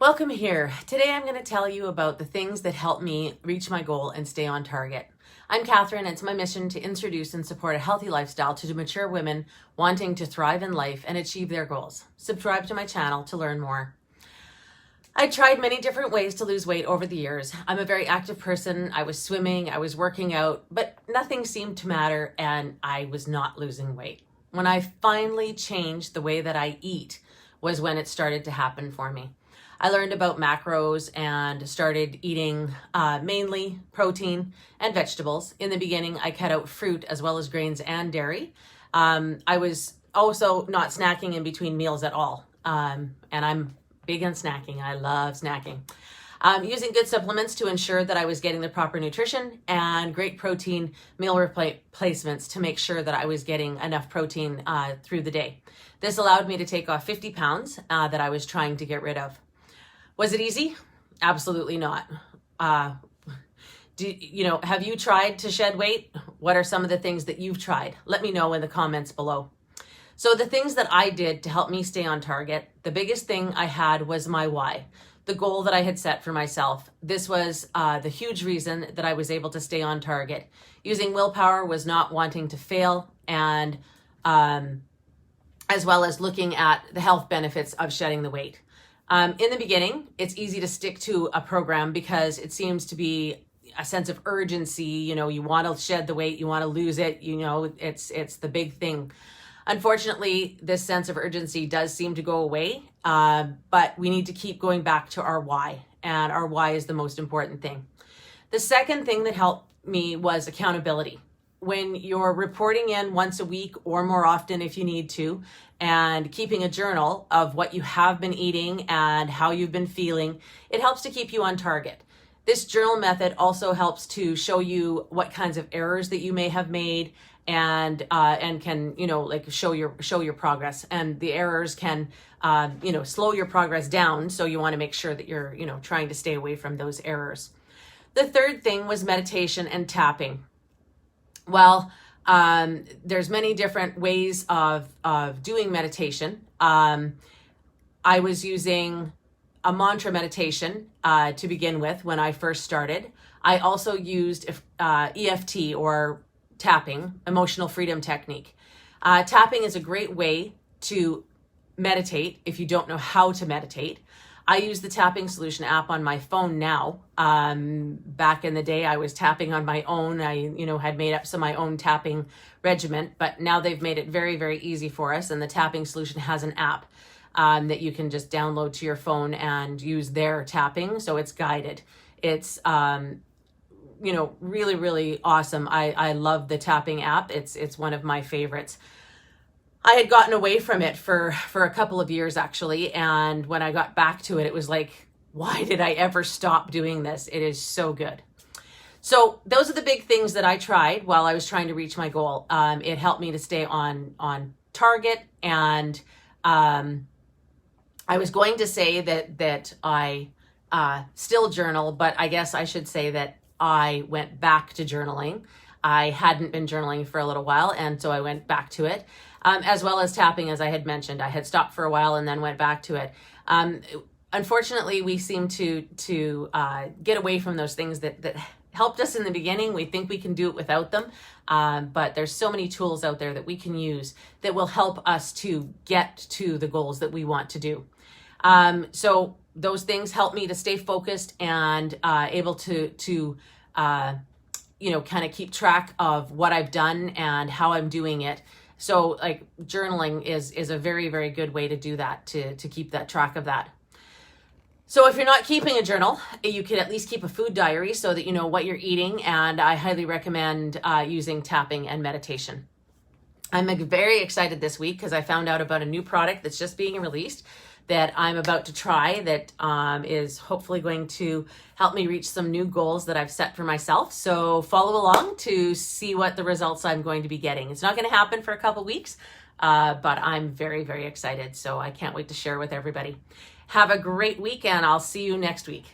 Welcome here. Today I'm going to tell you about the things that help me reach my goal and stay on target. I'm Catherine, and it's my mission to introduce and support a healthy lifestyle to mature women wanting to thrive in life and achieve their goals. Subscribe to my channel to learn more. I tried many different ways to lose weight over the years. I'm a very active person. I was swimming, I was working out, but nothing seemed to matter and I was not losing weight. When I finally changed the way that I eat was when it started to happen for me. I learned about macros and started eating mainly protein and vegetables. In the beginning, I cut out fruit as well as grains and dairy. I was also not snacking in between meals at all. And I'm big on snacking. I love snacking. Using good supplements to ensure that I was getting the proper nutrition and great protein meal replacements to make sure that I was getting enough protein through the day. This allowed me to take off 50 pounds that I was trying to get rid of. Was it easy? Absolutely not. Have you tried to shed weight? What are some of the things that you've tried? Let me know in the comments below. So the things that I did to help me stay on target, the biggest thing I had was my why, the goal that I had set for myself. This was the huge reason that I was able to stay on target. Using willpower was not wanting to fail, and as well as looking at the health benefits of shedding the weight. In the beginning, it's easy to stick to a program because it seems to be a sense of urgency. You want to shed the weight, you want to lose it, it's the big thing. Unfortunately, this sense of urgency does seem to go away, but we need to keep going back to our why, and our why is the most important thing. The second thing that helped me was accountability. When you're reporting in once a week or more often if you need to, and keeping a journal of what you have been eating and how you've been feeling, it helps to keep you on target. This journal method also helps to show you what kinds of errors that you may have made, and can show your progress. And the errors can slow your progress down, so you want to make sure that you're trying to stay away from those errors. The third thing was meditation and tapping. Well, there's many different ways of doing meditation. I was using a mantra meditation to begin with when I first started. I also used EFT, or tapping, emotional freedom technique. Tapping is a great way to meditate if you don't know how to meditate. I use the Tapping Solution app on my phone now. Back in the day, I was tapping on my own. I, had made up my own tapping regiment, but now they've made it very, very easy for us. And the Tapping Solution has an app that you can just download to your phone and use their tapping. So it's guided. It's, really, really awesome. I love the tapping app. It's one of my favorites. I had gotten away from it for a couple of years, actually. And when I got back to it, it was like, why did I ever stop doing this? It is so good. So those are the big things that I tried while I was trying to reach my goal. It helped me to stay on target. And I was going to say that I still journal, but I guess I should say that I went back to journaling. I hadn't been journaling for a little while, and so I went back to it. As well as tapping, as I had mentioned. I had stopped for a while and then went back to it. Unfortunately, we seem to get away from those things that helped us in the beginning. We think we can do it without them, but there's so many tools out there that we can use that will help us to get to the goals that we want to do. So those things help me to stay focused and able to kind of keep track of what I've done and how I'm doing it. So like journaling is a very, very good way to do that, to keep that track of that. So if you're not keeping a journal, you can at least keep a food diary so that you know what you're eating. And I highly recommend using tapping and meditation. I'm very excited this week because I found out about a new product that's just being released that I'm about to try that is hopefully going to help me reach some new goals that I've set for myself. So follow along to see what the results I'm going to be getting. It's not going to happen for a couple weeks, but I'm very, very excited. So I can't wait to share with everybody. Have a great week, and I'll see you next week.